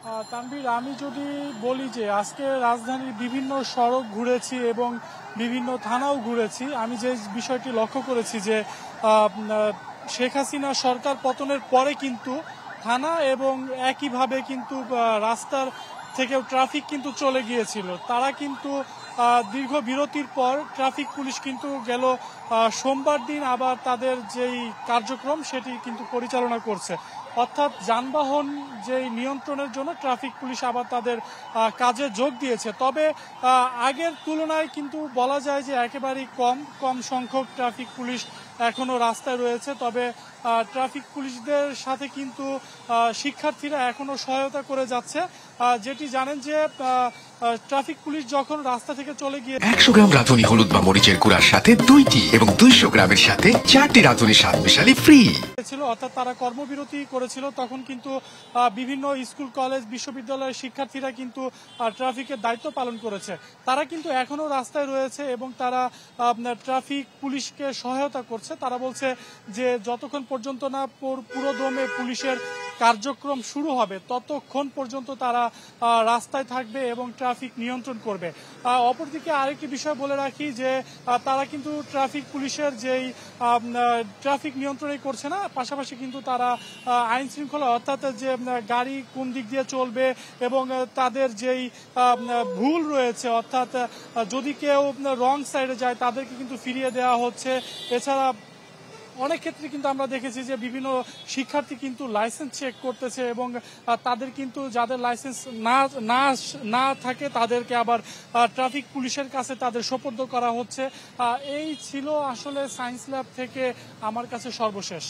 তানভীর, আমি যদি বলি যে আজকে রাজধানীর বিভিন্ন সড়ক ঘুরেছি এবং বিভিন্ন থানাও ঘুরেছি, আমি যে বিষয়টি লক্ষ্য করেছি যে শেখ হাসিনা সরকার পতনের পরে কিন্তু থানা এবং একইভাবে কিন্তু রাস্তার থেকেও ট্রাফিক কিন্তু চলে গিয়েছিল। তারা কিন্তু দীর্ঘ বিরতির পর ট্রাফিক পুলিশ কিন্তু গেল সোমবার দিন আবার তাদের যেই কার্যক্রম সেটি কিন্তু পরিচালনা করছে। অর্থাৎ যানবাহন যেই নিয়ন্ত্রণের জন্য ট্রাফিক পুলিশ আবার তাদের কাজে যোগ দিয়েছে। তবে আগের তুলনায় কিন্তু বলা যায় যে একেবারেই কম সংখ্যক ট্রাফিক পুলিশ এখনো রাস্তায় রয়েছে। তবে ট্রাফিক পুলিশদের সাথে কিন্তু শিক্ষার্থীরা এখনো সহায়তা করে যাচ্ছে। যেটি জানেন যে ট্রাফিক পুলিশ যখন রাস্তা থেকে চলে গিয়ে 100 গ্রাম রাঁধুনি হলুদ বা মরিচের গুঁড়ার সাথে 2টি এবং 200 গ্রামের সাথে 4টি রাঁধুনি স্বাদ মিশালি ফ্রি ছিল, অর্থাৎ তারা কর্মবিরতি করেছিল, তখন কিন্তু বিভিন্ন স্কুল কলেজ বিশ্ববিদ্যালয়ের শিক্ষার্থীরা কিন্তু ট্রাফিকের দায়িত্ব পালন করেছে। তারা কিন্তু এখনো রাস্তায় রয়েছে এবং তারা ট্রাফিক পুলিশকে সহায়তা করছে। তারা বলছে যে যতক্ষণ পর্যন্ত না পুরোদমে পুলিশের কার্যক্রম শুরু হবে ততক্ষণ পর্যন্ত তারা রাস্তায় থাকবে এবং ট্রাফিক নিয়ন্ত্রণ করবে। অপরদিকে আরেকটি বিষয় বলে রাখি যে তারা কিন্তু ট্রাফিক পুলিশের যেই ট্রাফিক নিয়ন্ত্রণই করছে না, পাশাপাশি কিন্তু তারা আইন শৃঙ্খলা অর্থাৎ যে গাড়ি কোন দিক দিয়ে চলবে এবং তাদের যেই ভুল রয়েছে, অর্থাৎ যদি কেউ রং সাইডে যায় তাদেরকে কিন্তু ফিরিয়ে দেওয়া হচ্ছে। এছাড়া অনেক ক্ষেত্রে কিন্তু আমরা দেখেছি যে বিভিন্ন শিক্ষার্থী কিন্তু লাইসেন্স চেক করতেছে এবং তাদের কিন্তু যাদের লাইসেন্স না থাকে তাদেরকে আবার ট্রাফিক পুলিশের কাছে তাদের সোপর্দ করা হচ্ছে। এই ছিল আসলে সায়েন্স ল্যাব থেকে আমার কাছে সর্বশেষ।